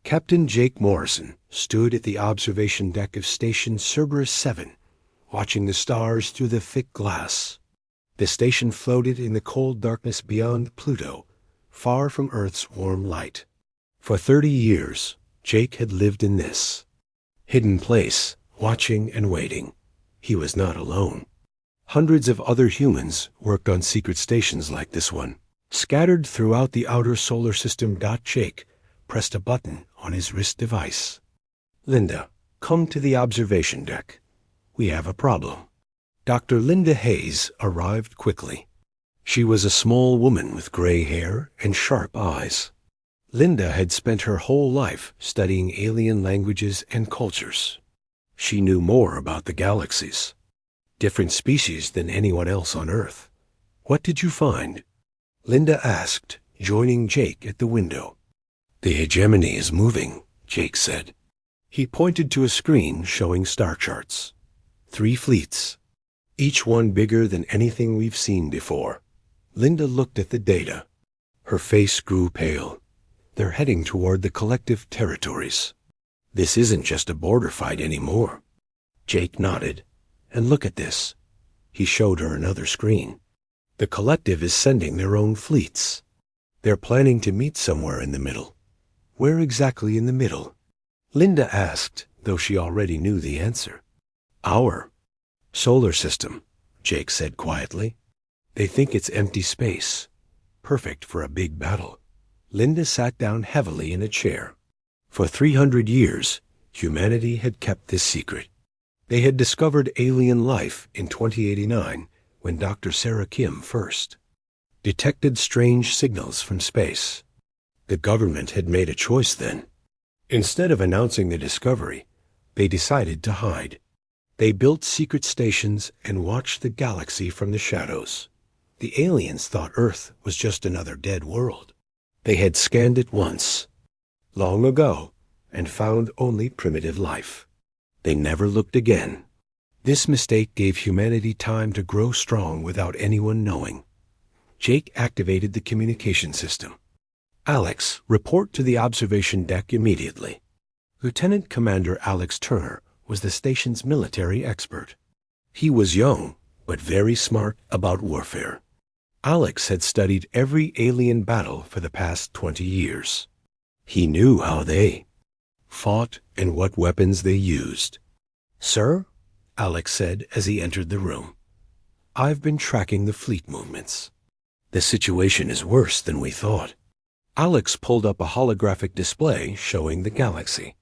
Captain Jake Morrison stood at the observation deck of Station Cerberus 7, watching the stars through the thick glass. The station floated in the cold darkness beyond Pluto, far from Earth's warm light. For 30 years, Jake had lived in this hidden place, watching and waiting. He was not alone. Hundreds of other humans worked on secret stations like this one, scattered throughout the outer solar system. Jake pressed a button on his wrist device. "Linda, come to the observation deck. We have a problem." Dr. Linda Hayes arrived quickly. She was a small woman with gray hair and sharp eyes. Linda had spent her whole life studying alien languages and cultures. She knew more about the galaxies, different species than anyone else on Earth. "What did you find?" Linda asked, joining Jake at the window. "The hegemony is moving," Jake said. He pointed to a screen showing star charts. 3 fleets, each one bigger than anything we've seen before. Linda looked at the data. Her face grew pale. "They're heading toward the collective territories. This isn't just a border fight anymore." Jake nodded. "And look at this." He showed her another screen. "The collective is sending their own fleets. They're planning to meet somewhere in the middle." "Where exactly in the middle?" Linda asked, though she already knew the answer. "Our solar system," Jake said quietly. "They think it's empty space, perfect for a big battle." Linda sat down heavily in a chair. For 300 years, humanity had kept this secret. They had discovered alien life in 2089 when Dr. Sarah Kim first detected strange signals from space. The government had made a choice then. Instead of announcing the discovery, they decided to hide. They built secret stations and watched the galaxy from the shadows. The aliens thought Earth was just another dead world. They had scanned it once, long ago, and found only primitive life. They never looked again. This mistake gave humanity time to grow strong without anyone knowing. Jake activated the communication system. "Alex, report to the observation deck immediately." Lieutenant Commander Alex Turner was the station's military expert. He was young, but very smart about warfare. Alex had studied every alien battle for the past 20 years. He knew how they fought and what weapons they used. "Sir," Alex said as he entered the room, "I've been tracking the fleet movements. The situation is worse than we thought." Alex pulled up a holographic display showing the galaxy.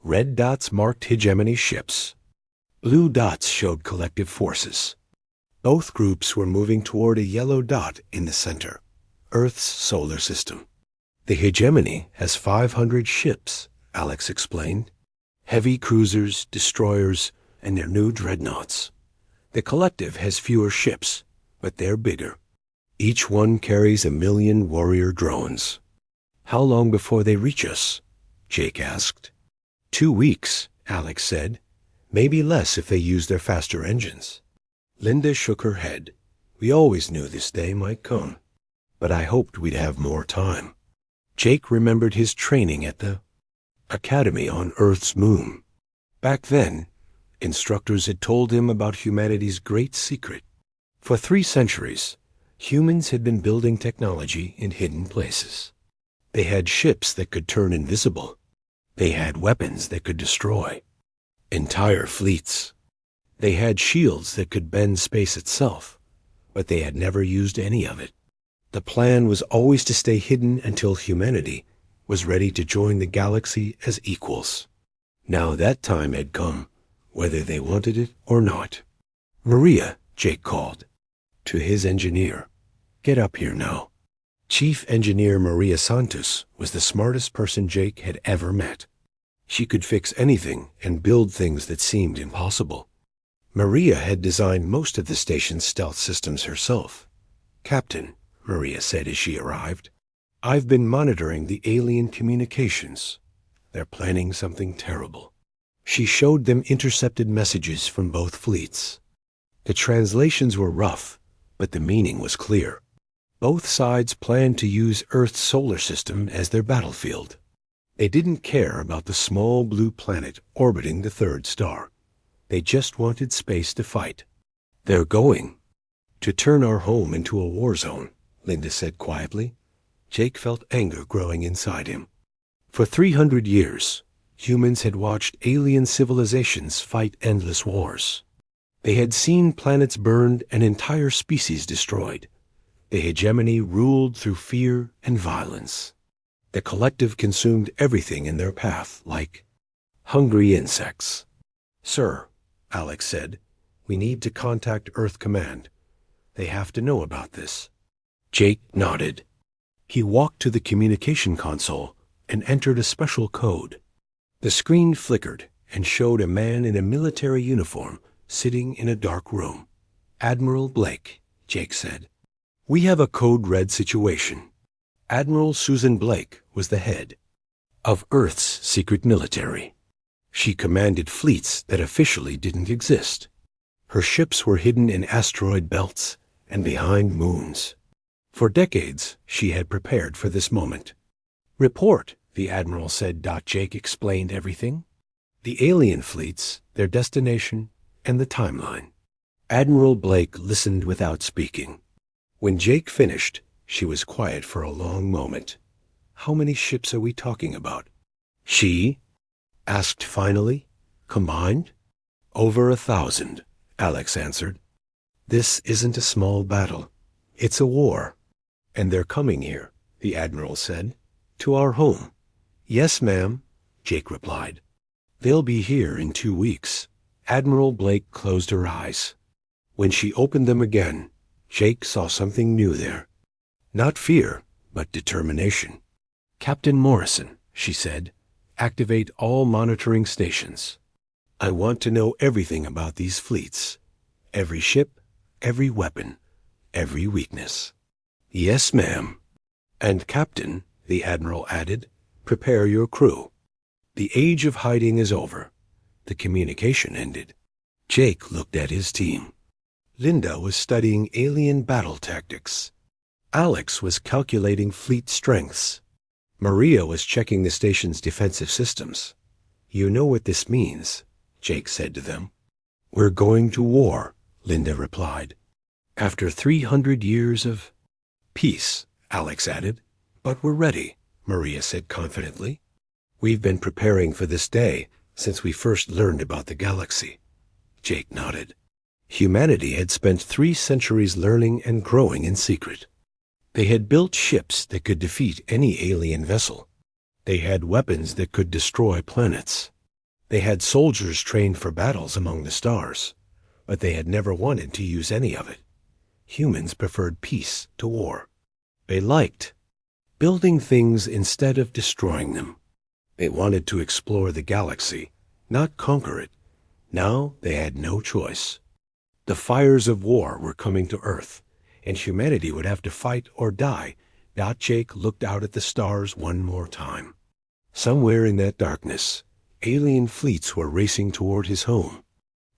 Red dots marked hegemony ships. Blue dots showed collective forces. Both groups were moving toward a yellow dot in the center, Earth's solar system. "The hegemony has 500 ships," Alex explained. "Heavy cruisers, destroyers, and their new dreadnoughts. The collective has fewer ships, but they're bigger. Each one carries 1 million warrior drones." "How long before they reach us?" Jake asked. 2 weeks, Alex said. "Maybe less if they use their faster engines." Linda shook her head. "We always knew this day might come, but I hoped we'd have more time." Jake remembered his training at the academy on Earth's moon. Back then, instructors had told him about humanity's great secret. For 3 centuries, humans had been building technology in hidden places. They had ships that could turn invisible. They had weapons that could destroy entire fleets. They had shields that could bend space itself, but they had never used any of it. The plan was always to stay hidden until humanity was ready to join the galaxy as equals. Now that time had come, whether they wanted it or not. "Maria," Jake called to his engineer. "Get up here now." Chief Engineer Maria Santos was the smartest person Jake had ever met. She could fix anything and build things that seemed impossible. Maria had designed most of the station's stealth systems herself. "Captain," Maria said as she arrived, "I've been monitoring the alien communications. They're planning something terrible." She showed them intercepted messages from both fleets. The translations were rough, but the meaning was clear. Both sides planned to use Earth's solar system as their battlefield. They didn't care about the small blue planet orbiting the third star. They just wanted space to fight. "They're going to turn our home into a war zone," Linda said quietly. Jake felt anger growing inside him. For 300 years, humans had watched alien civilizations fight endless wars. They had seen planets burned and entire species destroyed. The hegemony ruled through fear and violence. The collective consumed everything in their path, like hungry insects. "Sir," Alex said, "we need to contact Earth Command. They have to know about this." Jake nodded. He walked to the communication console and entered a special code. The screen flickered and showed a man in a military uniform sitting in a dark room. "Admiral Blake," Jake said. "We have a code red situation." Admiral Susan Blake was the head of Earth's secret military. She commanded fleets that officially didn't exist. Her ships were hidden in asteroid belts and behind moons. For decades, she had prepared for this moment. "Report," the admiral said. Jake explained everything. The alien fleets, their destination, and the timeline. Admiral Blake listened without speaking. When Jake finished, she was quiet for a long moment. "How many ships are we talking about?" she asked finally. "Combined?" "Over 1,000, Alex answered. "This isn't a small battle. It's a war. And they're coming here," the admiral said. "To our home." "Yes, ma'am," Jake replied. "They'll be here in 2 weeks." Admiral Blake closed her eyes. When she opened them again, Jake saw something new there. Not fear, but determination. "Captain Morrison," she said, "activate all monitoring stations. I want to know everything about these fleets. Every ship, every weapon, every weakness." "Yes, ma'am." "And Captain," the admiral added, "prepare your crew. The age of hiding is over. The communication ended." Jake looked at his team. Linda was studying alien battle tactics. Alex was calculating fleet strengths. Maria was checking the station's defensive systems. "You know what this means," Jake said to them. "We're going to war," Linda replied. "After 300 years of peace," Alex added. "But we're ready," Maria said confidently. "We've been preparing for this day since we first learned about the galaxy." Jake nodded. Humanity had spent 3 centuries learning and growing in secret. They had built ships that could defeat any alien vessel. They had weapons that could destroy planets. They had soldiers trained for battles among the stars, but they had never wanted to use any of it. Humans preferred peace to war. They liked building things instead of destroying them. They wanted to explore the galaxy, not conquer it. Now they had no choice. The fires of war were coming to Earth, and humanity would have to fight or die. Jake looked out at the stars one more time. Somewhere in that darkness, alien fleets were racing toward his home.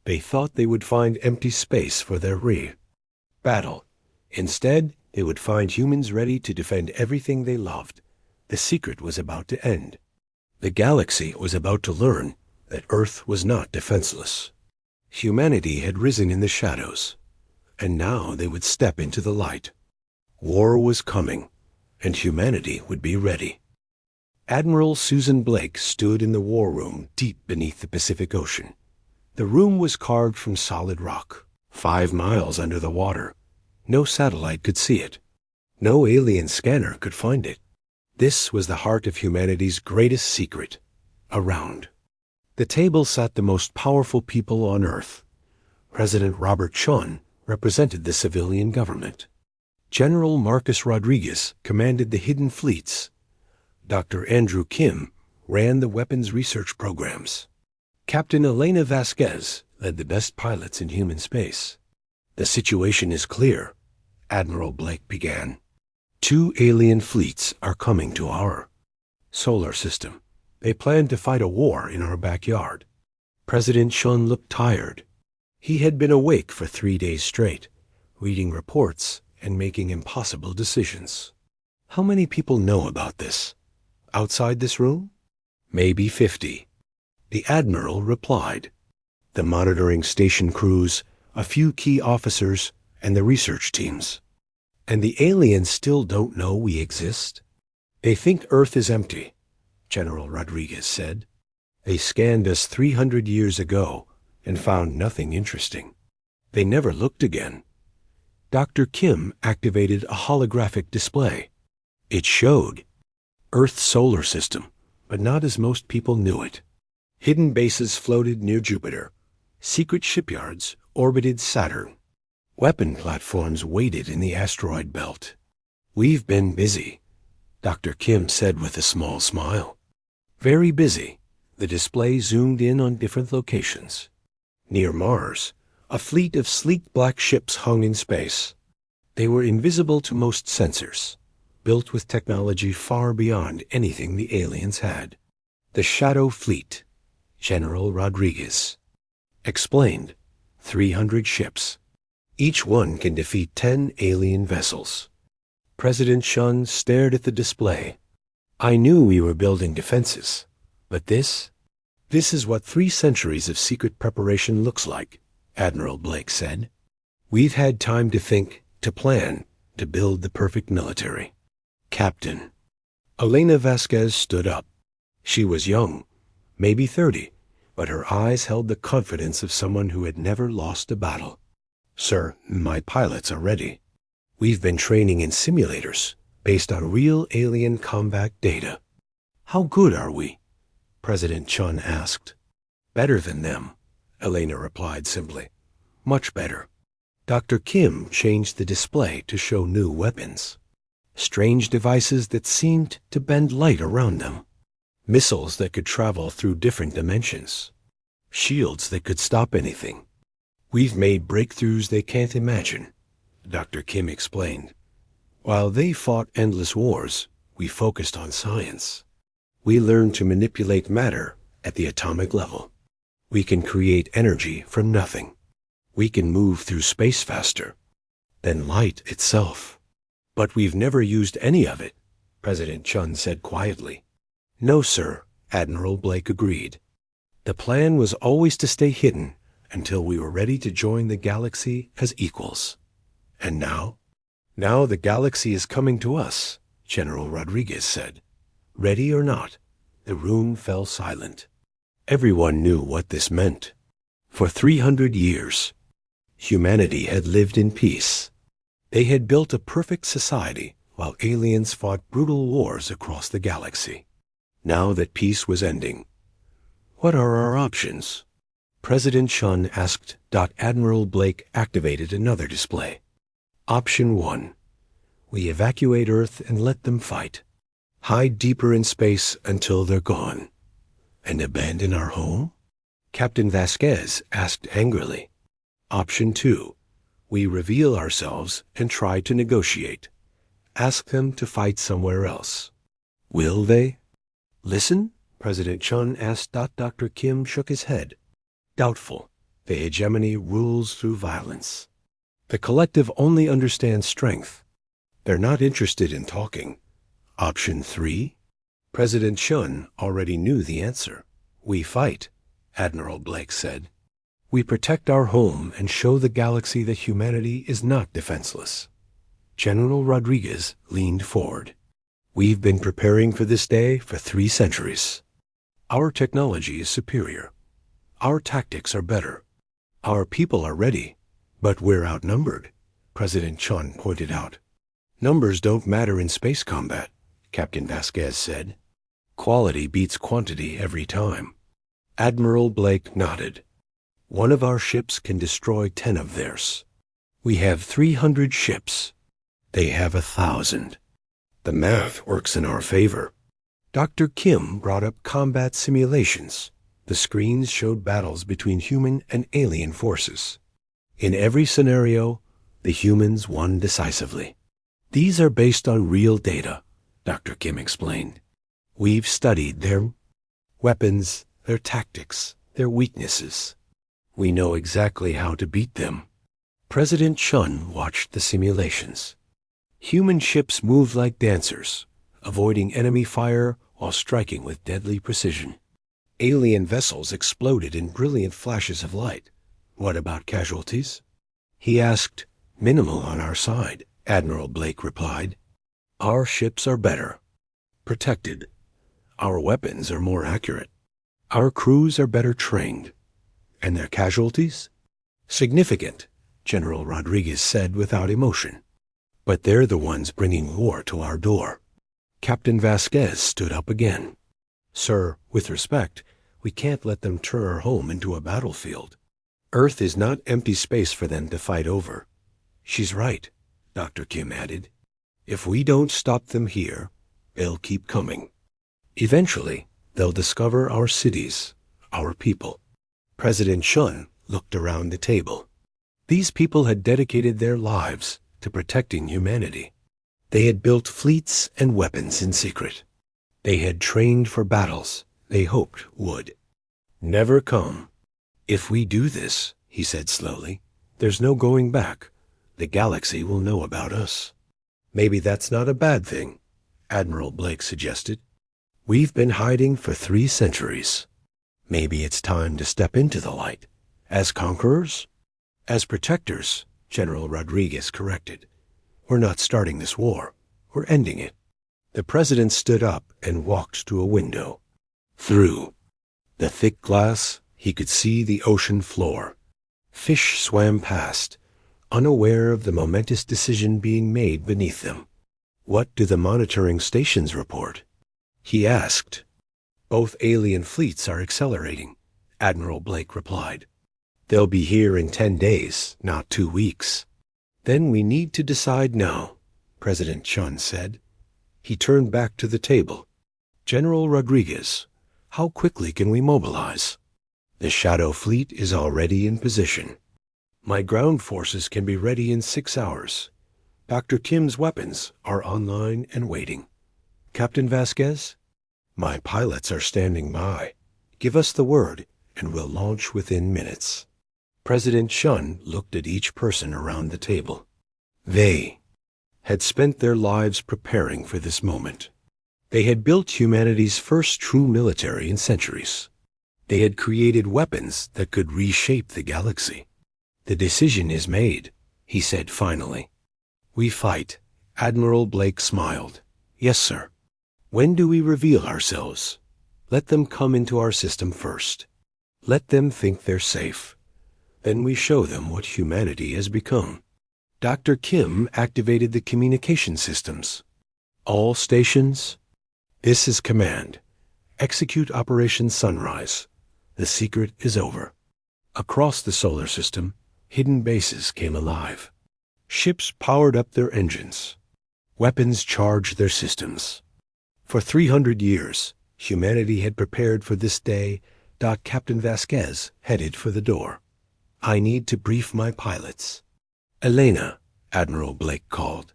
They thought they would find empty space for their rear battle. Instead, they would find humans ready to defend everything they loved. The secret was about to end. The galaxy was about to learn that Earth was not defenseless. Humanity had risen in the shadows, and now they would step into the light. War was coming, and humanity would be ready. Admiral Susan Blake stood in the war room deep beneath the Pacific Ocean. The room was carved from solid rock, 5 miles under the water. No satellite could see it. No alien scanner could find it. This was the heart of humanity's greatest secret, around. The table sat the most powerful people on Earth. President Robert Chun represented the civilian government. General Marcus Rodriguez commanded the hidden fleets. Dr. Andrew Kim ran the weapons research programs. Captain Elena Vasquez led the best pilots in human space. "The situation is clear," Admiral Blake began. 2 alien fleets are coming to our solar system. They plan to fight a war in our backyard. President Chun looked tired. He had been awake for 3 days straight, reading reports and making impossible decisions. "How many people know about this? Outside this room?" Maybe 50. The Admiral replied. The monitoring station crews, a few key officers, and the research teams. And the aliens still don't know we exist? They think Earth is empty, General Rodriguez said. They scanned us 300 years ago and found nothing interesting. They never looked again. Dr. Kim activated a holographic display. It showed Earth's solar system, but not as most people knew it. Hidden bases floated near Jupiter. Secret shipyards orbited Saturn. Weapon platforms waited in the asteroid belt. We've been busy, Dr. Kim said with a small smile. Very busy. The display zoomed in on different locations. Near Mars, a fleet of sleek black ships hung in space. They were invisible to most sensors, built with technology far beyond anything the aliens had. The Shadow Fleet, General Rodriguez explained. 300 ships. Each one can defeat 10 alien vessels. President Chun stared at the display. I knew we were building defenses, but this is what 3 centuries of secret preparation looks like, Admiral Blake said. We've had time to think, to plan, to build the perfect military. Captain. Elena Vasquez stood up. She was young, maybe 30, but her eyes held the confidence of someone who had never lost a battle. Sir, my pilots are ready. We've been training in simulators based on real alien combat data. How good are we? President Chun asked. Better than them, Elena replied simply. Much better. Dr. Kim changed the display to show new weapons. Strange devices that seemed to bend light around them. Missiles that could travel through different dimensions. Shields that could stop anything. We've made breakthroughs they can't imagine, Dr. Kim explained. While they fought endless wars, we focused on science. We learned to manipulate matter at the atomic level. We can create energy from nothing. We can move through space faster than light itself. But we've never used any of it, President Chun said quietly. No, sir, Admiral Blake agreed. The plan was always to stay hidden until we were ready to join the galaxy as equals. And now? Now the galaxy is coming to us, General Rodriguez said. Ready or not, the room fell silent. Everyone knew what this meant. For 300 years, humanity had lived in peace. They had built a perfect society while aliens fought brutal wars across the galaxy. Now that peace was ending, what are our options? President Chun asked. Admiral Blake activated another display. Option 1. We evacuate Earth and let them fight. Hide deeper in space until they're gone. And abandon our home? Captain Vasquez asked angrily. Option 2. We reveal ourselves and try to negotiate. Ask them to fight somewhere else. Will they listen? President Chun asked. Dr. Kim shook his head. Doubtful. The hegemony rules through violence. The collective only understands strength. They're not interested in talking. Option 3? President Chun already knew the answer. We fight, Admiral Blake said. We protect our home and show the galaxy that humanity is not defenseless. General Rodriguez leaned forward. We've been preparing for this day for 3 centuries. Our technology is superior. Our tactics are better. Our people are ready, but we're outnumbered, President Chun pointed out. Numbers don't matter in space combat, Captain Vasquez said. Quality beats quantity every time. Admiral Blake nodded. One of our ships can destroy 10 of theirs. We have 300 ships. They have 1,000. The math works in our favor. Dr. Kim brought up combat simulations. The screens showed battles between human and alien forces. In every scenario, the humans won decisively. These are based on real data, Dr. Kim explained. We've studied their weapons, their tactics, their weaknesses. We know exactly how to beat them. President Chun watched the simulations. Human ships moved like dancers, avoiding enemy fire while striking with deadly precision. Alien vessels exploded in brilliant flashes of light. What about casualties? He asked. Minimal on our side, Admiral Blake replied. Our ships are better. Protected. Our weapons are more accurate. Our crews are better trained. And their casualties? Significant, General Rodriguez said without emotion. But they're the ones bringing war to our door. Captain Vasquez stood up again. Sir, with respect, we can't let them turn our home into a battlefield. Earth is not empty space for them to fight over. She's right, Dr. Kim added. If we don't stop them here, they'll keep coming. Eventually, they'll discover our cities, our people. President Chun looked around the table. These people had dedicated their lives to protecting humanity. They had built fleets and weapons in secret. They had trained for battles they hoped would never come. If we do this, he said slowly, there's no going back. The galaxy will know about us. Maybe that's not a bad thing, Admiral Blake suggested. We've been hiding for 3 centuries. Maybe it's time to step into the light. As conquerors? As protectors, General Rodriguez corrected. We're not starting this war. We're ending it. The president stood up and walked to a window. Through the thick glass, he could see the ocean floor. Fish swam past, unaware of the momentous decision being made beneath them. What do the monitoring stations report? He asked. Both alien fleets are accelerating, Admiral Blake replied. They'll be here in 10 days, not 2 weeks. Then we need to decide now, President Chun said. He turned back to the table. General Rodriguez, how quickly can we mobilize? The Shadow Fleet is already in position. My ground forces can be ready in 6 hours. Dr. Kim's weapons are online and waiting. Captain Vasquez? My pilots are standing by. Give us the word, and we'll launch within minutes. President Chun looked at each person around the table. They had spent their lives preparing for this moment. They had built humanity's first true military in centuries. They had created weapons that could reshape the galaxy. The decision is made, he said finally. We fight. Admiral Blake smiled. Yes, sir. When do we reveal ourselves? Let them come into our system first. Let them think they're safe. Then we show them what humanity has become. Dr. Kim activated the communication systems. All stations. This is command. Execute Operation Sunrise. The secret is over. Across the solar system, hidden bases came alive. Ships powered up their engines. Weapons charged their systems. For 300 years, humanity had prepared for this day. Captain Vasquez headed for the door. I need to brief my pilots. Elena, Admiral Blake called.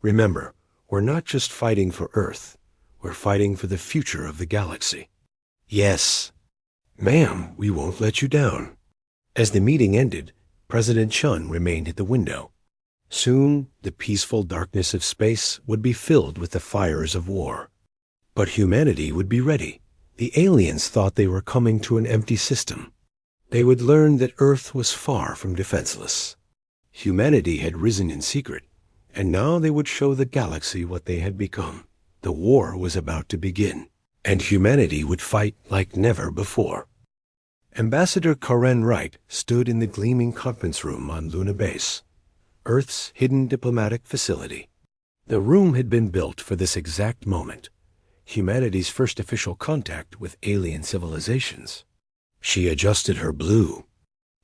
Remember, we're not just fighting for Earth. We're fighting for the future of the galaxy. Yes. Ma'am, we won't let you down. As the meeting ended, President Chun remained at the window. Soon, the peaceful darkness of space would be filled with the fires of war. But humanity would be ready. The aliens thought they were coming to an empty system. They would learn that Earth was far from defenseless. Humanity had risen in secret, and now they would show the galaxy what they had become. The war was about to begin, and humanity would fight like never before. Ambassador Karen Wright stood in the gleaming conference room on Luna Base, Earth's hidden diplomatic facility. The room had been built for this exact moment, humanity's first official contact with alien civilizations. She adjusted her blue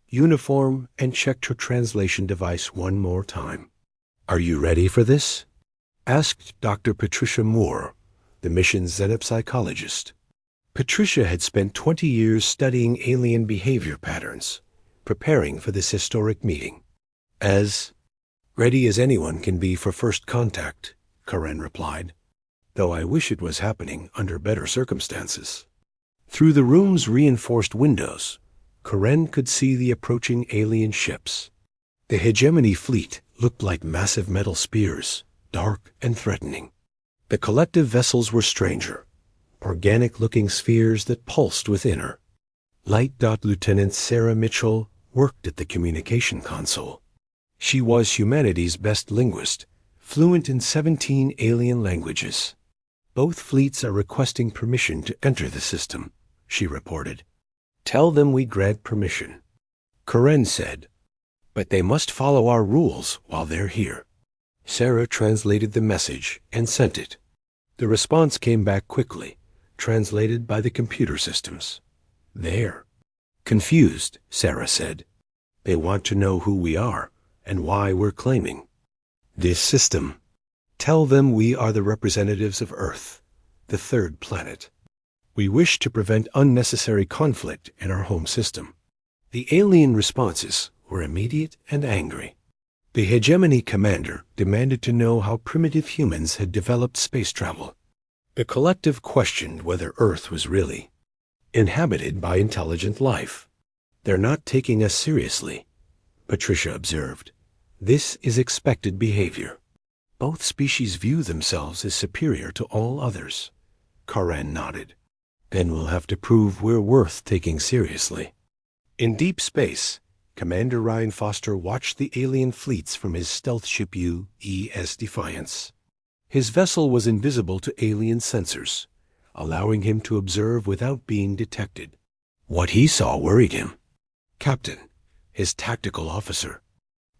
uniform and checked her translation device one more time. Are you ready for this? Asked Dr. Patricia Moore, the mission's xenopsychologist. Patricia had spent 20 years studying alien behavior patterns, preparing for this historic meeting. As ready as anyone can be for first contact, Karen replied, though I wish it was happening under better circumstances. Through the room's reinforced windows, Karen could see the approaching alien ships. The hegemony fleet looked like massive metal spears, dark and threatening. The collective vessels were stranger, organic-looking spheres that pulsed within her. Light. Lieutenant Sarah Mitchell worked at the communication console. She was humanity's best linguist, fluent in 17 alien languages. Both fleets are requesting permission to enter the system, she reported. Tell them we grant permission, Karen said. But they must follow our rules while they're here. Sarah translated the message and sent it. The response came back quickly, translated by the computer systems. There. Confused, Sarah said. They want to know who we are and why we're claiming this system. Tell them we are the representatives of Earth, the third planet. We wish to prevent unnecessary conflict in our home system. The alien responses were immediate and angry. The hegemony commander demanded to know how primitive humans had developed space travel. The collective questioned whether Earth was really inhabited by intelligent life. They're not taking us seriously, Patricia observed. This is expected behavior. Both species view themselves as superior to all others. Karen nodded. Then we'll have to prove we're worth taking seriously. In deep space, Commander Ryan Foster watched the alien fleets from his stealth ship UES Defiance. His vessel was invisible to alien sensors, allowing him to observe without being detected. What he saw worried him. Captain, his tactical officer,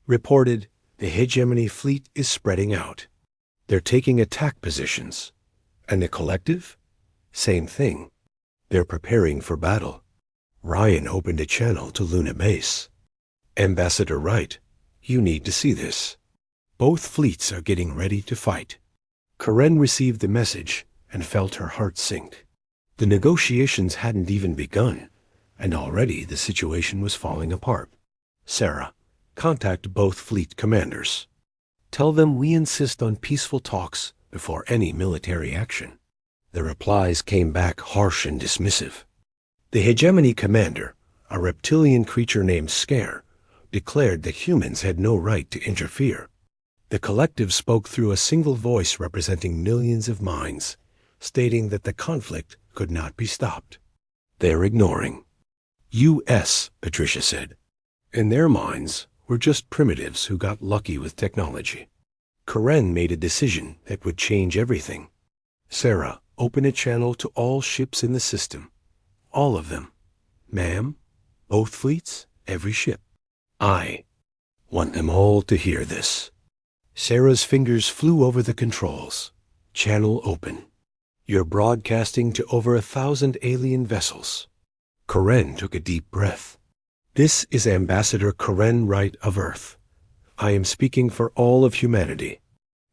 reported, the hegemony fleet is spreading out. They're taking attack positions. And the collective? Same thing. They're preparing for battle. Ryan opened a channel to Luna Base. Ambassador Wright, you need to see this. Both fleets are getting ready to fight. Karen received the message and felt her heart sink. The negotiations hadn't even begun, and already the situation was falling apart. Sarah, contact both fleet commanders. Tell them we insist on peaceful talks before any military action. The replies came back harsh and dismissive. The hegemony commander, a reptilian creature named Scare, declared that humans had no right to interfere. The collective spoke through a single voice representing millions of minds, stating that the conflict could not be stopped. They're ignoring. U.S., Patricia said. In their minds, we're just primitives who got lucky with technology. Karen made a decision that would change everything. Sarah, open a channel to all ships in the system. All of them. Ma'am, both fleets, every ship. I want them all to hear this. Sarah's fingers flew over the controls. Channel open. You're broadcasting to over 1,000 alien vessels. Karen took a deep breath. This is Ambassador Karen Wright of Earth. I am speaking for all of humanity.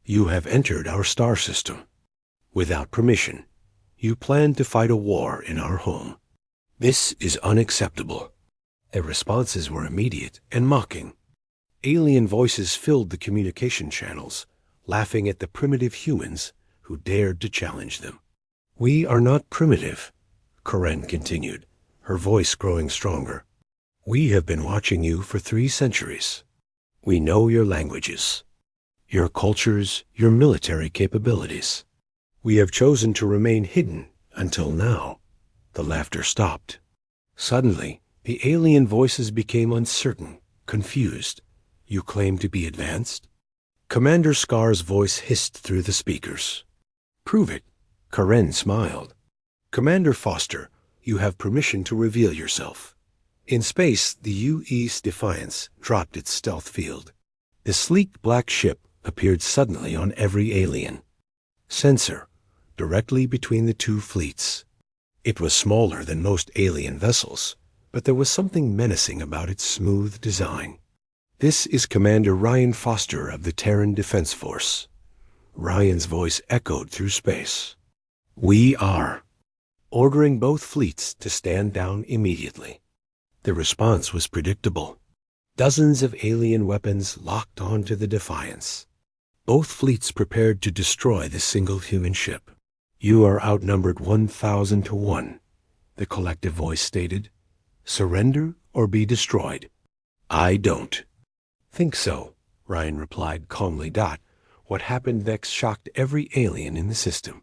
You have entered our star system. Without permission, you plan to fight a war in our home. This is unacceptable. The responses were immediate and mocking. Alien voices filled the communication channels, laughing at the primitive humans who dared to challenge them. We are not primitive, Karen continued, her voice growing stronger. We have been watching you for 3 centuries. We know your languages, your cultures, your military capabilities. We have chosen to remain hidden until now. The laughter stopped. Suddenly, the alien voices became uncertain, confused. You claim to be advanced? Commander Scar's voice hissed through the speakers. Prove it. Karen smiled. Commander Foster, you have permission to reveal yourself. In space, the U.E.S. Defiance dropped its stealth field. The sleek black ship appeared suddenly on every alien sensor, directly between the 2 fleets. It was smaller than most alien vessels, but there was something menacing about its smooth design. This is Commander Ryan Foster of the Terran Defense Force. Ryan's voice echoed through space. We are ordering both fleets to stand down immediately. The response was predictable. Dozens of alien weapons locked onto the Defiance. Both fleets prepared to destroy the single human ship. You are outnumbered 1,000 to 1, the collective voice stated. Surrender or be destroyed. I don't think so, Ryan replied calmly. What happened next shocked every alien in the system.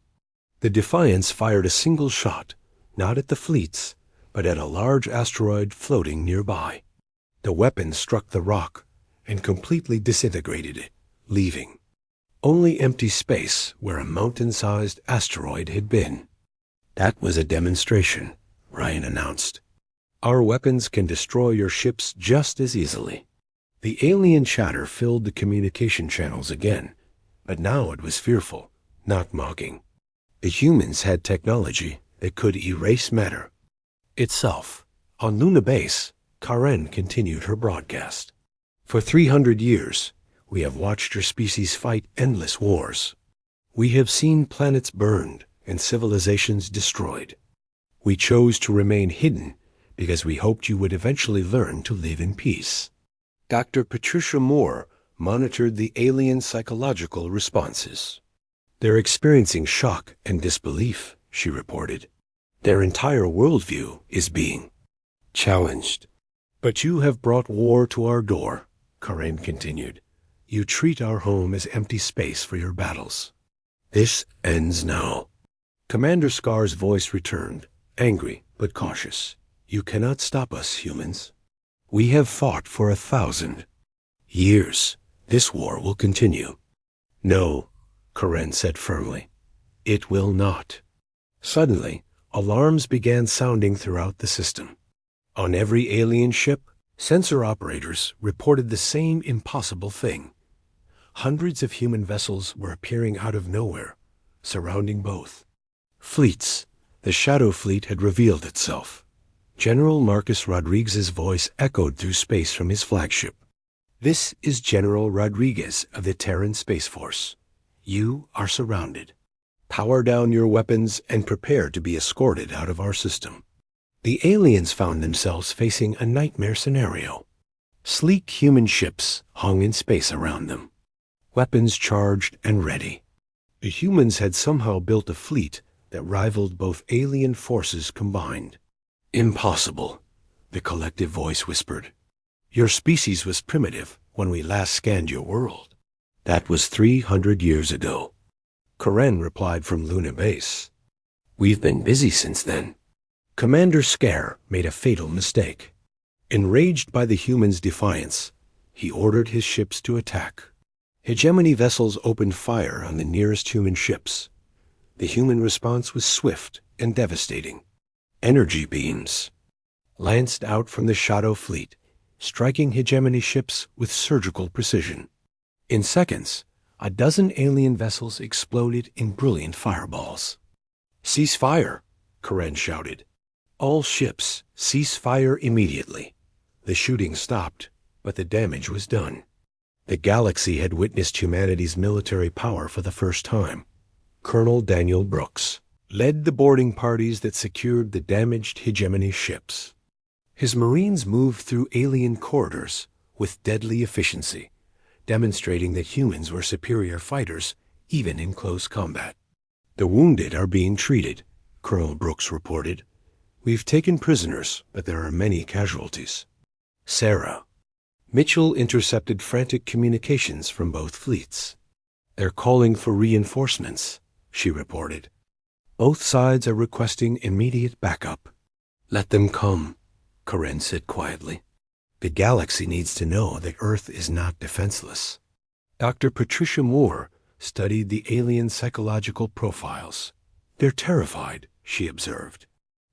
The Defiance fired a single shot, not at the fleets, but at a large asteroid floating nearby. The weapon struck the rock and completely disintegrated it, leaving only empty space where a mountain-sized asteroid had been. That was a demonstration, Ryan announced. Our weapons can destroy your ships just as easily. The alien chatter filled the communication channels again, but now it was fearful, not mocking. The humans had technology that could erase matter itself. On Luna Base, Karen continued her broadcast. For 300 years, we have watched your species fight endless wars. We have seen planets burned and civilizations destroyed. We chose to remain hidden because we hoped you would eventually learn to live in peace. Dr. Patricia Moore monitored the alien psychological responses. They're experiencing shock and disbelief, she reported. Their entire worldview is being challenged. But you have brought war to our door, Karen continued. You treat our home as empty space for your battles. This ends now. Commander Scar's voice returned, angry but cautious. You cannot stop us, humans. We have fought for 1,000 years. This war will continue. No, Karen said firmly. It will not. Suddenly, alarms began sounding throughout the system. On every alien ship, sensor operators reported the same impossible thing. Hundreds of human vessels were appearing out of nowhere, surrounding both fleets. The Shadow Fleet had revealed itself. General Marcus Rodriguez's voice echoed through space from his flagship. This is General Rodriguez of the Terran Space Force. You are surrounded. Power down your weapons and prepare to be escorted out of our system. The aliens found themselves facing a nightmare scenario. Sleek human ships hung in space around them, weapons charged and ready. The humans had somehow built a fleet that rivaled both alien forces combined. Impossible, the collective voice whispered. Your species was primitive when we last scanned your world. That was 300 years ago. Karen replied from Luna Base. We've been busy since then. Commander Scare made a fatal mistake. Enraged by the humans' defiance, he ordered his ships to attack. Hegemony vessels opened fire on the nearest human ships. The human response was swift and devastating. Energy beams lanced out from the Shadow Fleet, striking hegemony ships with surgical precision. In seconds, a dozen alien vessels exploded in brilliant fireballs. Cease fire, Karen shouted. All ships, cease fire immediately. The shooting stopped, but the damage was done. The galaxy had witnessed humanity's military power for the first time. Colonel Daniel Brooks led the boarding parties that secured the damaged hegemony ships. His Marines moved through alien corridors with deadly efficiency, demonstrating that humans were superior fighters even in close combat. The wounded are being treated, Colonel Brooks reported. We've taken prisoners, but there are many casualties. Sarah. Mitchell intercepted frantic communications from both fleets. They're calling for reinforcements, she reported. Both sides are requesting immediate backup. Let them come, Karen said quietly. The galaxy needs to know that Earth is not defenseless. Dr. Patricia Moore studied the alien psychological profiles. They're terrified, she observed.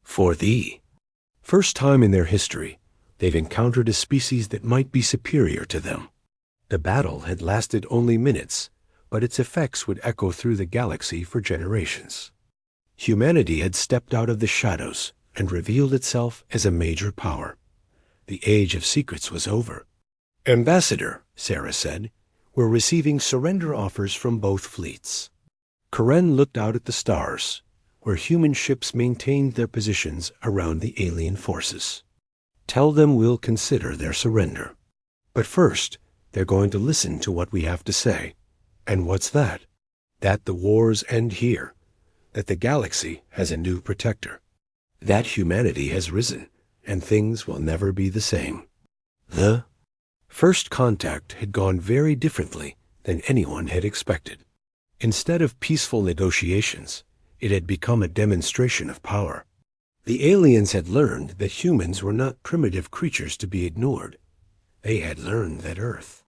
For the first time in their history, they've encountered a species that might be superior to them. The battle had lasted only minutes, but its effects would echo through the galaxy for generations. Humanity had stepped out of the shadows and revealed itself as a major power. The age of secrets was over. Ambassador, Sarah said, we're receiving surrender offers from both fleets. Karen looked out at the stars, where human ships maintained their positions around the alien forces. Tell them we'll consider their surrender. But first, they're going to listen to what we have to say. And what's that? That the wars end here. That the galaxy has a new protector. That humanity has risen, and things will never be the same. The first contact had gone very differently than anyone had expected. Instead of peaceful negotiations, It had become a demonstration of power. The aliens had learned that humans were not primitive creatures to be ignored. They had learned that Earth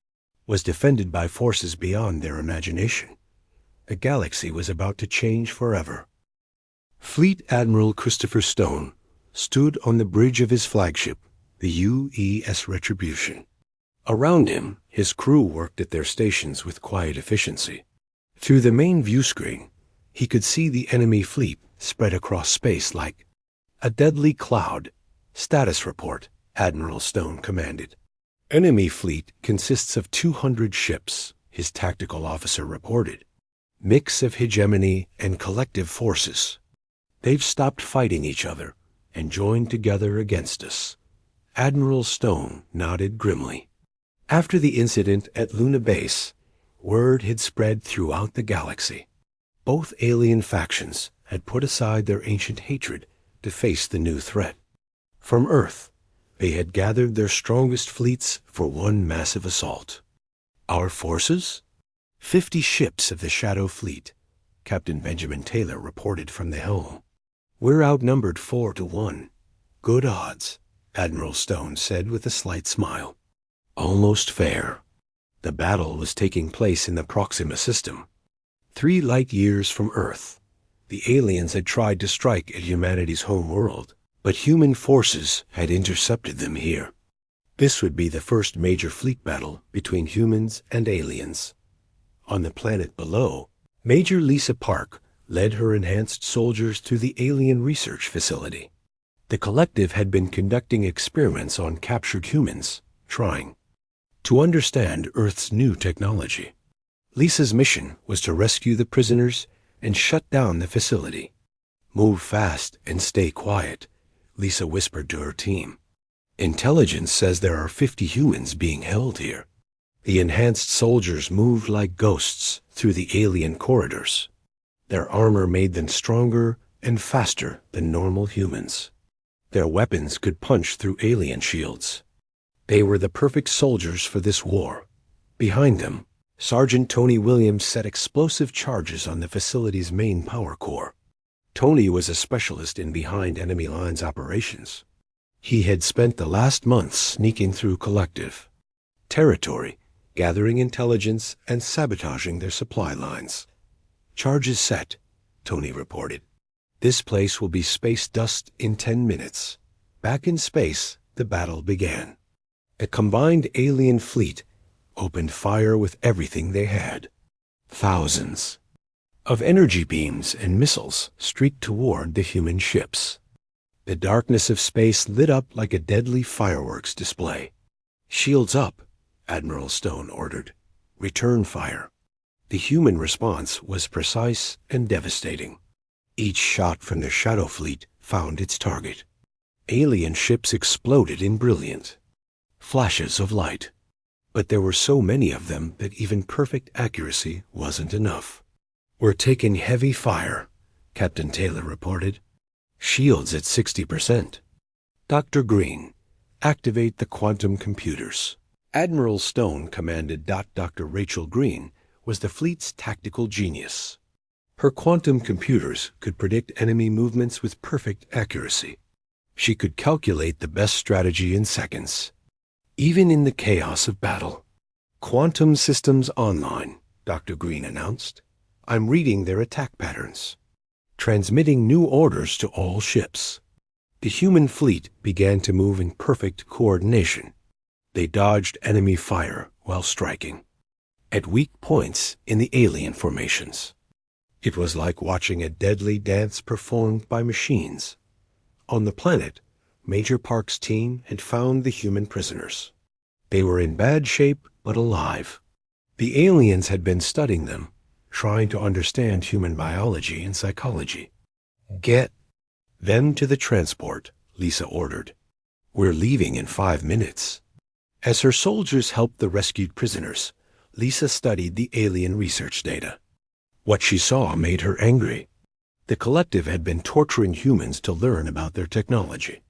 was defended by forces beyond their imagination. The galaxy was about to change forever. Fleet Admiral Christopher Stone stood on the bridge of his flagship, the UES Retribution. Around him, his crew worked at their stations with quiet efficiency. Through the main view screen, he could see the enemy fleet spread across space like a deadly cloud. Status report, Admiral Stone commanded. Enemy fleet consists of 200 ships, his tactical officer reported. Mix of hegemony and collective forces. They've stopped fighting each other and joined together against us. Admiral Stone nodded grimly. After the incident at Luna Base, word had spread throughout the galaxy. Both alien factions had put aside their ancient hatred to face the new threat. From Earth, they had gathered their strongest fleets for one massive assault. Our forces? 50 ships of the Shadow Fleet, Captain Benjamin Taylor reported from the helm. We're outnumbered 4-1. Good odds, Admiral Stone said with a slight smile. Almost fair. The battle was taking place in the Proxima system. 3 light years from Earth. The aliens had tried to strike at humanity's home world, but human forces had intercepted them here. This would be the first major fleet battle between humans and aliens. On the planet below, Major Lisa Park led her enhanced soldiers to the alien research facility. The collective had been conducting experiments on captured humans, trying to understand Earth's new technology. Lisa's mission was to rescue the prisoners and shut down the facility. Move fast and stay quiet, Lisa whispered to her team. Intelligence says there are 50 humans being held here. The enhanced soldiers moved like ghosts through the alien corridors. Their armor made them stronger and faster than normal humans. Their weapons could punch through alien shields. They were the perfect soldiers for this war. Behind them, Sergeant Tony Williams set explosive charges on the facility's main power core. Tony was a specialist in behind-enemy lines operations. He had spent the last months sneaking through collective territory, gathering intelligence and sabotaging their supply lines. Charges set, Tony reported. This place will be space dust in 10 minutes. Back in space, the battle began. A combined alien fleet opened fire with everything they had. Thousands of energy beams and missiles streaked toward the human ships. The darkness of space lit up like a deadly fireworks display. Shields up, Admiral Stone ordered. Return fire. The human response was precise and devastating. Each shot from the Shadow Fleet found its target. Alien ships exploded in brilliant flashes of light. But there were so many of them that even perfect accuracy wasn't enough. We're taking heavy fire, Captain Taylor reported. Shields at 60%. Dr. Green, activate the quantum computers. Admiral Stone commanded Dr. Rachel Green was the fleet's tactical genius. Her quantum computers could predict enemy movements with perfect accuracy. She could calculate the best strategy in seconds, even in the chaos of battle. Quantum systems online, Dr. Green announced. I'm reading their attack patterns, transmitting new orders to all ships. The human fleet began to move in perfect coordination. They dodged enemy fire while striking at weak points in the alien formations. It was like watching a deadly dance performed by machines. On the planet, Major Park's team had found the human prisoners. They were in bad shape but alive. The aliens had been studying them, trying to understand human biology and psychology. Get them to the transport, Lisa ordered. We're leaving in 5 minutes. As her soldiers helped the rescued prisoners, Lisa studied the alien research data. What she saw made her angry. The collective had been torturing humans to learn about their technology.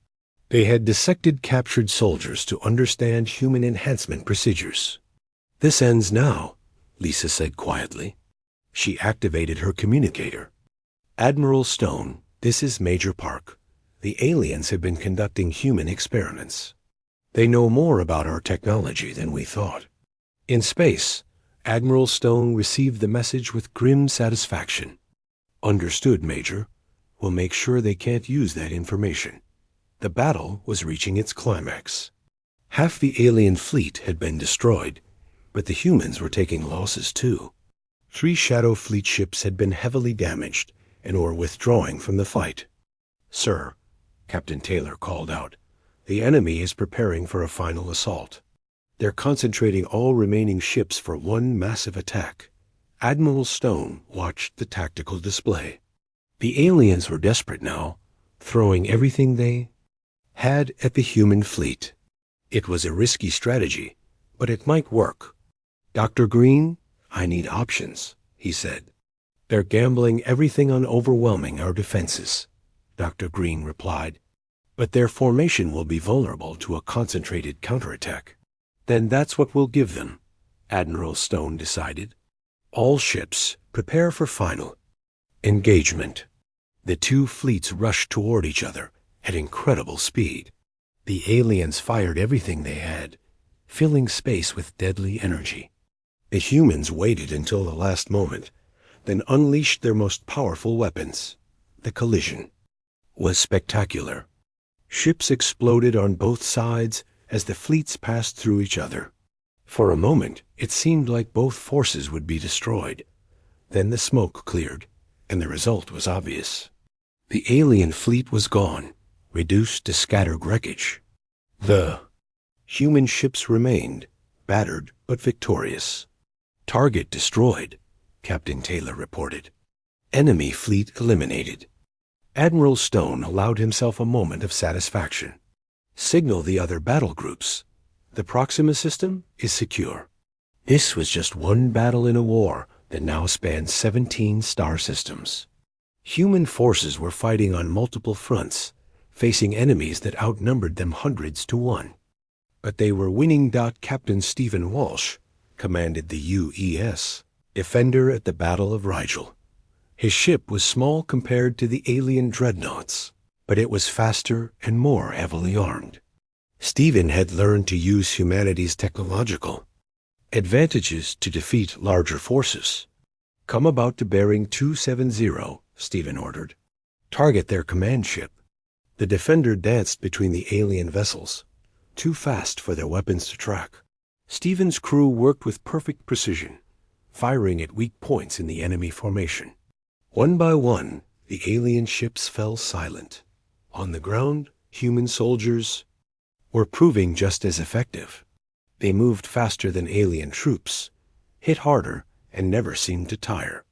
They had dissected captured soldiers to understand human enhancement procedures. This ends now, Lisa said quietly. She activated her communicator. Admiral Stone, this is Major Park. The aliens have been conducting human experiments. They know more about our technology than we thought. In space, Admiral Stone received the message with grim satisfaction. Understood, Major. We'll make sure they can't use that information. The battle was reaching its climax. Half the alien fleet had been destroyed, but the humans were taking losses too. 3 Shadow Fleet ships had been heavily damaged and were withdrawing from the fight. Sir, Captain Taylor called out, the enemy is preparing for a final assault. They're concentrating all remaining ships for one massive attack. Admiral Stone watched the tactical display. The aliens were desperate now, throwing everything they had at the human fleet. It was a risky strategy, but it might work. Dr. Green, I need options, he said. They're gambling everything on overwhelming our defenses, Dr. Green replied. But their formation will be vulnerable to a concentrated counterattack. Then that's what we'll give them, Admiral Stone decided. All ships prepare for final engagement. The 2 fleets rushed toward each other at incredible speed. The aliens fired everything they had, filling space with deadly energy. The humans waited until the last moment, then unleashed their most powerful weapons. The collision was spectacular. Ships exploded on both sides as the fleets passed through each other. For a moment, it seemed like both forces would be destroyed. Then the smoke cleared, and the result was obvious. The alien fleet was gone, reduced to scattered wreckage. The human ships remained, battered but victorious. Target destroyed, Captain Taylor reported. Enemy fleet eliminated. Admiral Stone allowed himself a moment of satisfaction. Signal the other battle groups. The Proxima system is secure. This was just one battle in a war that now spans 17 star systems. Human forces were fighting on multiple fronts, facing enemies that outnumbered them hundreds to 1. But they were winning. Captain Stephen Walsh commanded the UES Defender at the Battle of Rigel. His ship was small compared to the alien dreadnoughts, but it was faster and more heavily armed. Stephen had learned to use humanity's technological advantages to defeat larger forces. Come about to bearing 270, Stephen ordered. Target their command ship. The Defender danced between the alien vessels, too fast for their weapons to track. Stephen's crew worked with perfect precision, firing at weak points in the enemy formation. One by one, the alien ships fell silent. On the ground, human soldiers were proving just as effective. They moved faster than alien troops, hit harder, and never seemed to tire.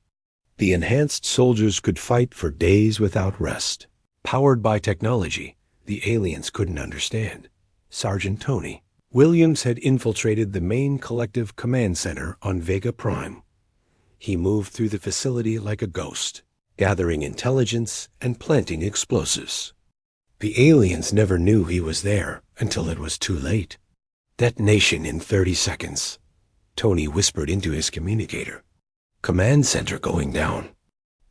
The enhanced soldiers could fight for days without rest. Powered by technology the aliens couldn't understand. Sergeant Tony Williams had infiltrated the main collective command center on Vega Prime. He moved through the facility like a ghost, gathering intelligence and planting explosives. The aliens never knew he was there until it was too late. Detonation in 30 seconds, Tony whispered into his communicator. Command center going down.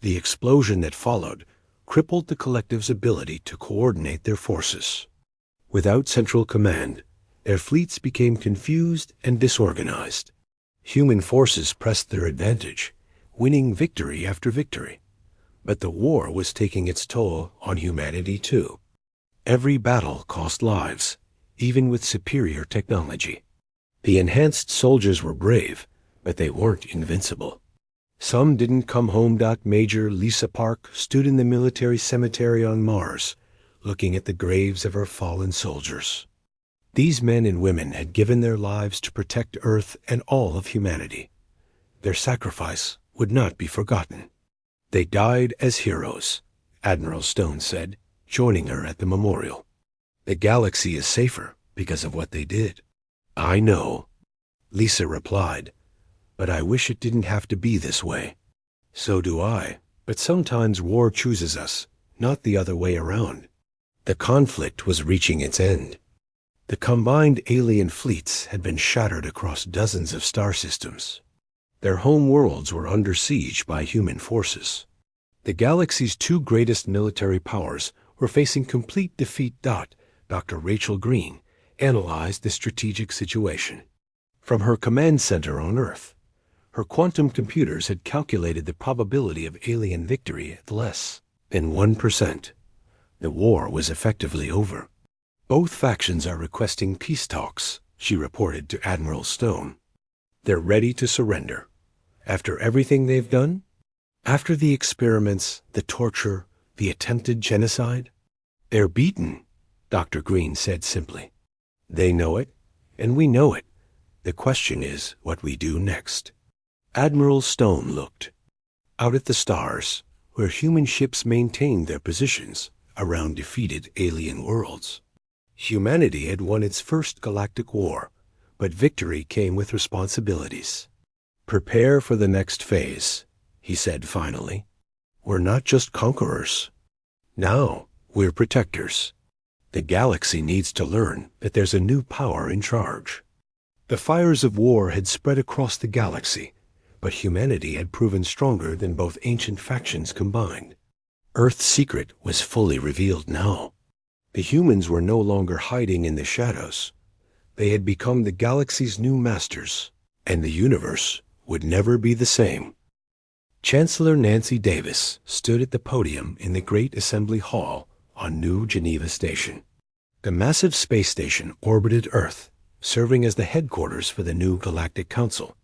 The explosion that followed crippled the collective's ability to coordinate their forces. Without central command, their fleets became confused and disorganized. Human forces pressed their advantage, winning victory after victory. But the war was taking its toll on humanity too. Every battle cost lives, even with superior technology. The enhanced soldiers were brave, but they weren't invincible. Some didn't come home. Major Lisa Park stood in the military cemetery on Mars, looking at the graves of her fallen soldiers. These men and women had given their lives to protect Earth and all of humanity. Their sacrifice would not be forgotten. They died as heroes, Admiral Stone said, joining her at the memorial. The galaxy is safer because of what they did. I know, Lisa replied, but I wish it didn't have to be this way. So do I, but sometimes war chooses us, not the other way around. The conflict was reaching its end. The combined alien fleets had been shattered across dozens of star systems. Their home worlds were under siege by human forces. The galaxy's two greatest military powers were facing complete defeat. Dr. Rachel Green analyzed the strategic situation. From her command center on Earth, her quantum computers had calculated the probability of alien victory at less than 1%. The war was effectively over. Both factions are requesting peace talks, she reported to Admiral Stone. They're ready to surrender. After everything they've done? After the experiments, the torture, the attempted genocide? They're beaten, Dr. Green said simply. They know it, and we know it. The question is what we do next. Admiral Stone looked out at the stars, where human ships maintained their positions around defeated alien worlds. Humanity had won its first galactic war, but victory came with responsibilities. Prepare for the next phase, he said finally. We're not just conquerors. Now we're protectors. The galaxy needs to learn that there's a new power in charge. The fires of war had spread across the galaxy, but humanity had proven stronger than both ancient factions combined. Earth's secret was fully revealed now. The humans were no longer hiding in the shadows. They had become the galaxy's new masters, and the universe would never be the same. Chancellor Nancy Davis stood at the podium in the Great Assembly Hall on New Geneva Station. The massive space station orbited Earth, serving as the headquarters for the new Galactic Council.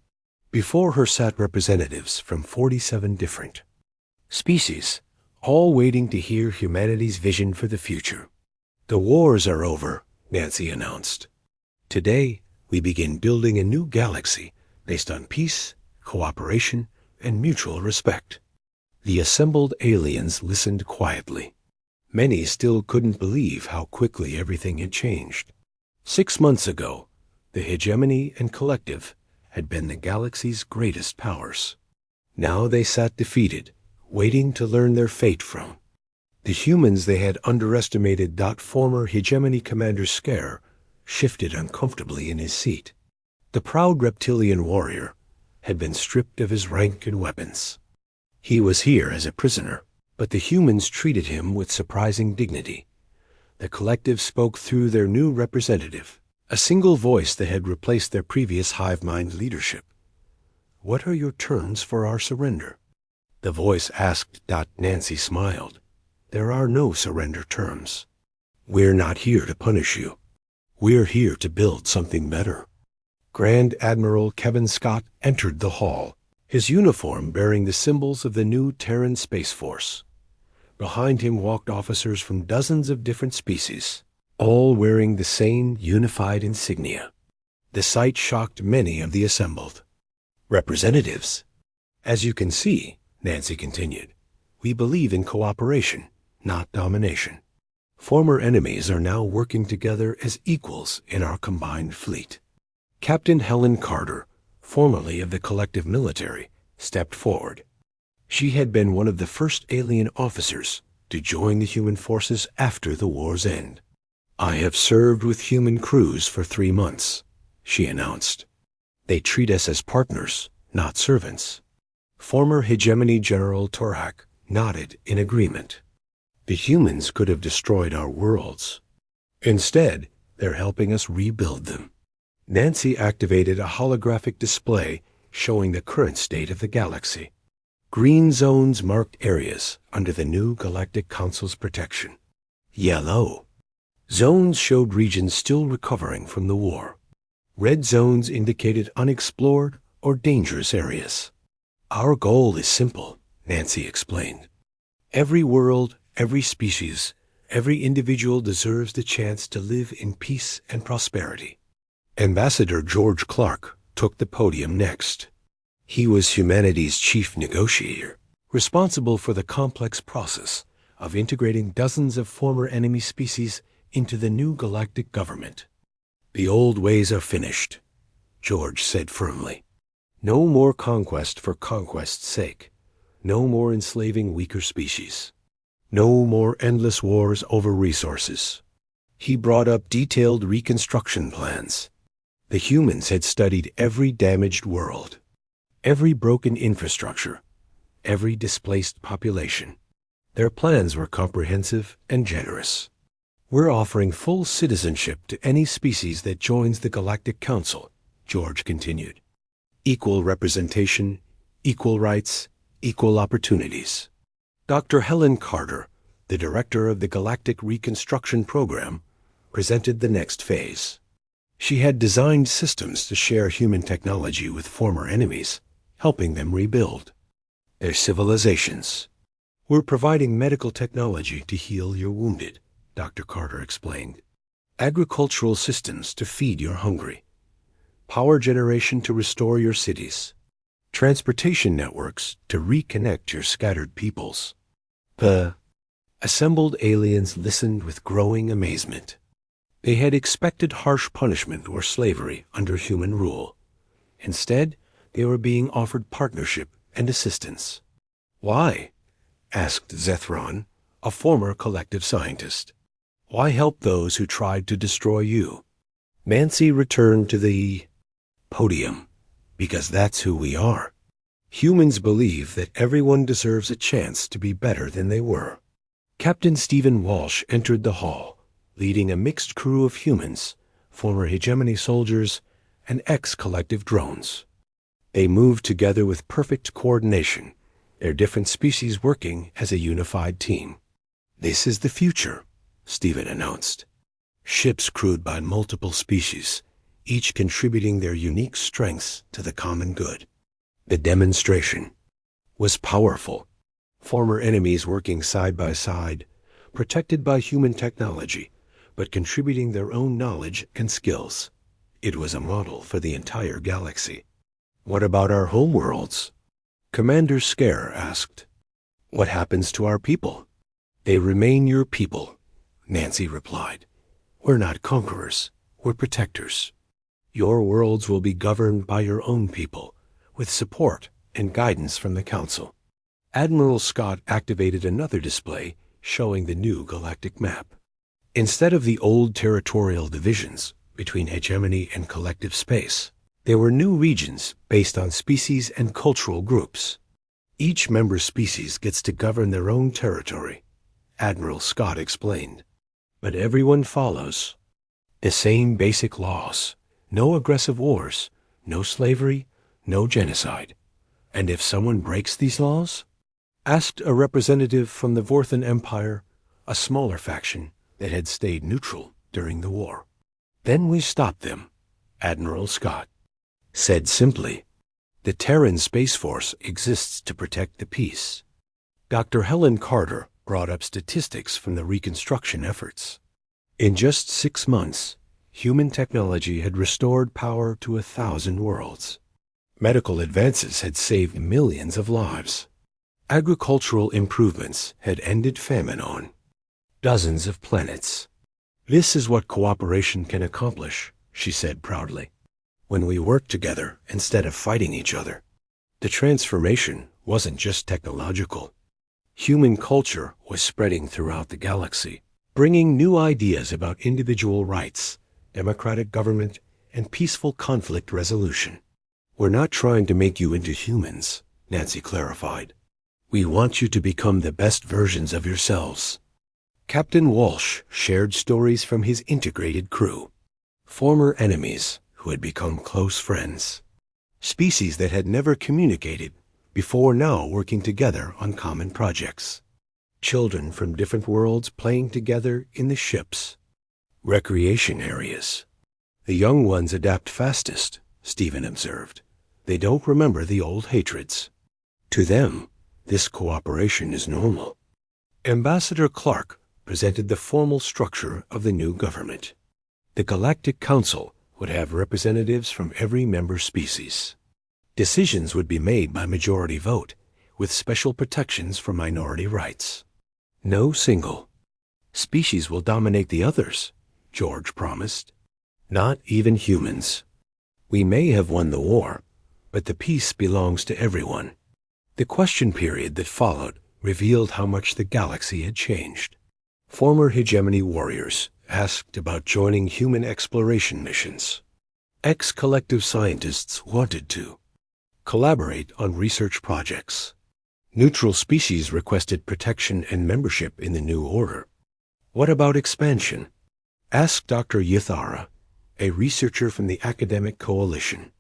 Before her sat representatives from 47 different species, all waiting to hear humanity's vision for the future. The wars are over, Nancy announced. Today, we begin building a new galaxy based on peace, cooperation, and mutual respect. The assembled aliens listened quietly. Many still couldn't believe how quickly everything had changed. 6 months ago, the hegemony and collective had been the galaxy's greatest powers. Now they sat defeated, waiting to learn their fate from the humans they had underestimated. Former hegemony commander Scare shifted uncomfortably in his seat. The proud reptilian warrior had been stripped of his rank and weapons. He was here as a prisoner, but the humans treated him with surprising dignity. The collective spoke through their new representative, a single voice that had replaced their previous hive mind leadership. What are your terms for our surrender? The voice asked. Nancy smiled. There are no surrender terms. We're not here to punish you. We're here to build something better. Grand Admiral Kevin Scott entered the hall, his uniform bearing the symbols of the new Terran Space Force. Behind him walked officers from dozens of different species, all wearing the same unified insignia. The sight shocked many of the assembled representatives. As you can see, Nancy continued, we believe in cooperation, not domination. Former enemies are now working together as equals in our combined fleet. Captain Helen Carter, formerly of the collective military, stepped forward. She had been one of the first alien officers to join the human forces after the war's end. I have served with human crews for 3 months, she announced. They treat us as partners, not servants. Former hegemony General Torak nodded in agreement. The humans could have destroyed our worlds. Instead, they're helping us rebuild them. Nancy activated a holographic display showing the current state of the galaxy. Green zones marked areas under the new Galactic Council's protection. Yellow zones showed regions still recovering from the war. Red zones indicated unexplored or dangerous areas. Our goal is simple, Nancy explained. Every world, every species, every individual deserves the chance to live in peace and prosperity. Ambassador George Clark took the podium next. He was humanity's chief negotiator, responsible for the complex process of integrating dozens of former enemy species into the new galactic government. The old ways are finished, George said firmly. No more conquest for conquest's sake. No more enslaving weaker species. No more endless wars over resources. He brought up detailed reconstruction plans. The humans had studied every damaged world, every broken infrastructure, every displaced population. Their plans were comprehensive and generous. We're offering full citizenship to any species that joins the Galactic Council, George continued. Equal representation, equal rights, equal opportunities. Dr. Helen Carter, the director of the Galactic Reconstruction Program, presented the next phase. She had designed systems to share human technology with former enemies, helping them rebuild their civilizations. We're providing medical technology to heal your wounded, Dr. Carter explained. Agricultural systems to feed your hungry. Power generation to restore your cities. Transportation networks to reconnect your scattered peoples. The assembled aliens listened with growing amazement. They had expected harsh punishment or slavery under human rule. Instead, they were being offered partnership and assistance. Why? Asked Zethron, a former collective scientist. Why help those who tried to destroy you? Nancy returned to the podium. Because that's who we are. Humans believe that everyone deserves a chance to be better than they were. Captain Stephen Walsh entered the hall, leading a mixed crew of humans, former hegemony soldiers, and ex-collective drones. They moved together with perfect coordination, their different species working as a unified team. This is the future, Stephen announced. Ships crewed by multiple species, each contributing their unique strengths to the common good. The demonstration was powerful. Former enemies working side by side, protected by human technology, but contributing their own knowledge and skills. It was a model for the entire galaxy. What about our homeworlds? Commander Scare asked. What happens to our people? They remain your people, Nancy replied. We're not conquerors, we're protectors. Your worlds will be governed by your own people, with support and guidance from the Council. Admiral Scott activated another display showing the new galactic map. Instead of the old territorial divisions between hegemony and collective space, there were new regions based on species and cultural groups. Each member species gets to govern their own territory, Admiral Scott explained. But everyone follows the same basic laws. No aggressive wars, no slavery, no genocide. And if someone breaks these laws? Asked a representative from the Vorthan Empire, a smaller faction that had stayed neutral during the war. Then we stop them, Admiral Scott said simply. The Terran Space Force exists to protect the peace. Dr. Helen Carter brought up statistics from the reconstruction efforts. In just 6 months, human technology had restored power to 1,000 worlds. Medical advances had saved millions of lives. Agricultural improvements had ended famine on dozens of planets. This is what cooperation can accomplish, she said proudly. When we work together instead of fighting each other. The transformation wasn't just technological. Human culture was spreading throughout the galaxy, bringing new ideas about individual rights, democratic government, and peaceful conflict resolution. We're not trying to make you into humans, Nancy clarified. We want you to become the best versions of yourselves. Captain Walsh shared stories from his integrated crew. Former enemies who had become close friends. Species that had never communicated before now working together on common projects. Children from different worlds playing together in the ships. Recreation areas. The young ones adapt fastest, Stephen observed. They don't remember the old hatreds. To them, this cooperation is normal. Ambassador Clark presented the formal structure of the new government. The Galactic Council would have representatives from every member species. Decisions would be made by majority vote, with special protections for minority rights. No single species will dominate the others, George promised. Not even humans. We may have won the war, but the peace belongs to everyone. The question period that followed revealed how much the galaxy had changed. Former hegemony warriors asked about joining human exploration missions. Ex-collective scientists wanted to collaborate on research projects. Neutral species requested protection and membership in the new order. What about expansion? Asked Dr. Yathara, a researcher from the Academic Coalition.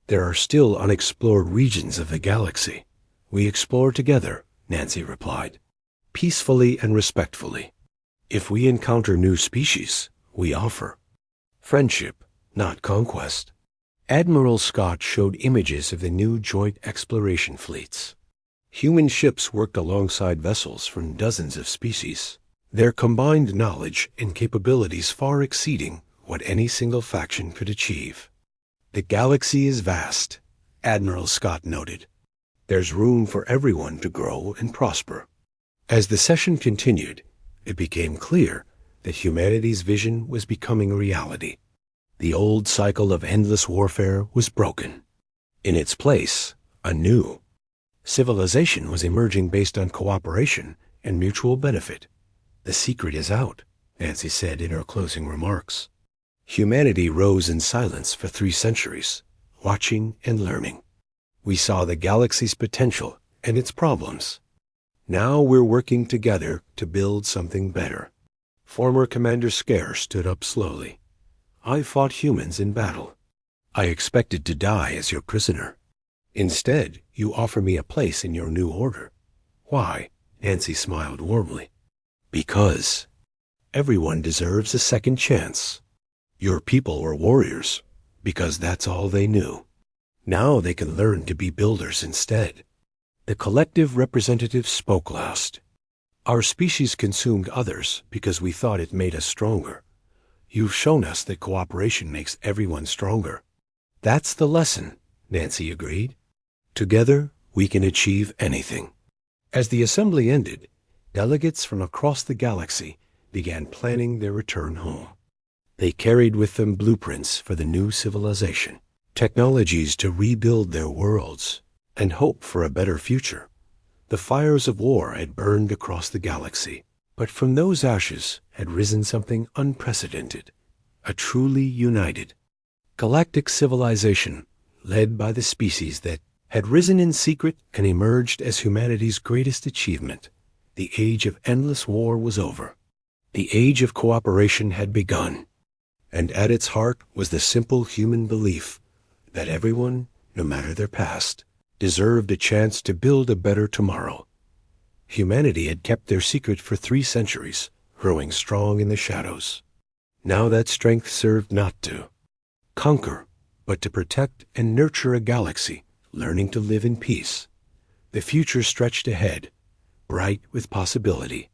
There are still unexplored regions of the galaxy. We explore together, Nancy replied, peacefully and respectfully. If we encounter new species, we offer friendship, not conquest. Admiral Scott showed images of the new joint exploration fleets. Human ships worked alongside vessels from dozens of species, their combined knowledge and capabilities far exceeding what any single faction could achieve. The galaxy is vast, Admiral Scott noted. There's room for everyone to grow and prosper. As the session continued, it became clear that humanity's vision was becoming reality. The old cycle of endless warfare was broken. In its place, a new civilization was emerging based on cooperation and mutual benefit. The secret is out, Nancy said in her closing remarks. Humanity rose in silence for 3 centuries, watching and learning. We saw the galaxy's potential and its problems. Now we're working together to build something better. Former Commander Scare stood up slowly. I fought humans in battle. I expected to die as your prisoner. Instead, you offer me a place in your new order. Why? Nancy smiled warmly. Because everyone deserves a second chance. Your people were warriors, because that's all they knew. Now they can learn to be builders instead. The collective representative spoke last. Our species consumed others because we thought it made us stronger. You've shown us that cooperation makes everyone stronger. That's the lesson, Nancy agreed. Together, we can achieve anything. As the assembly ended, delegates from across the galaxy began planning their return home. They carried with them blueprints for the new civilization, technologies to rebuild their worlds, and hope for a better future. The fires of war had burned across the galaxy, but from those ashes had risen something unprecedented, a truly united galactic civilization led by the species that had risen in secret and emerged as humanity's greatest achievement. The age of endless war was over. The age of cooperation had begun, and at its heart was the simple human belief that everyone, no matter their past, deserved a chance to build a better tomorrow. Humanity had kept their secret for 3 centuries, growing strong in the shadows. Now that strength served not to conquer, but to protect and nurture a galaxy, learning to live in peace. The future stretched ahead, bright with possibility.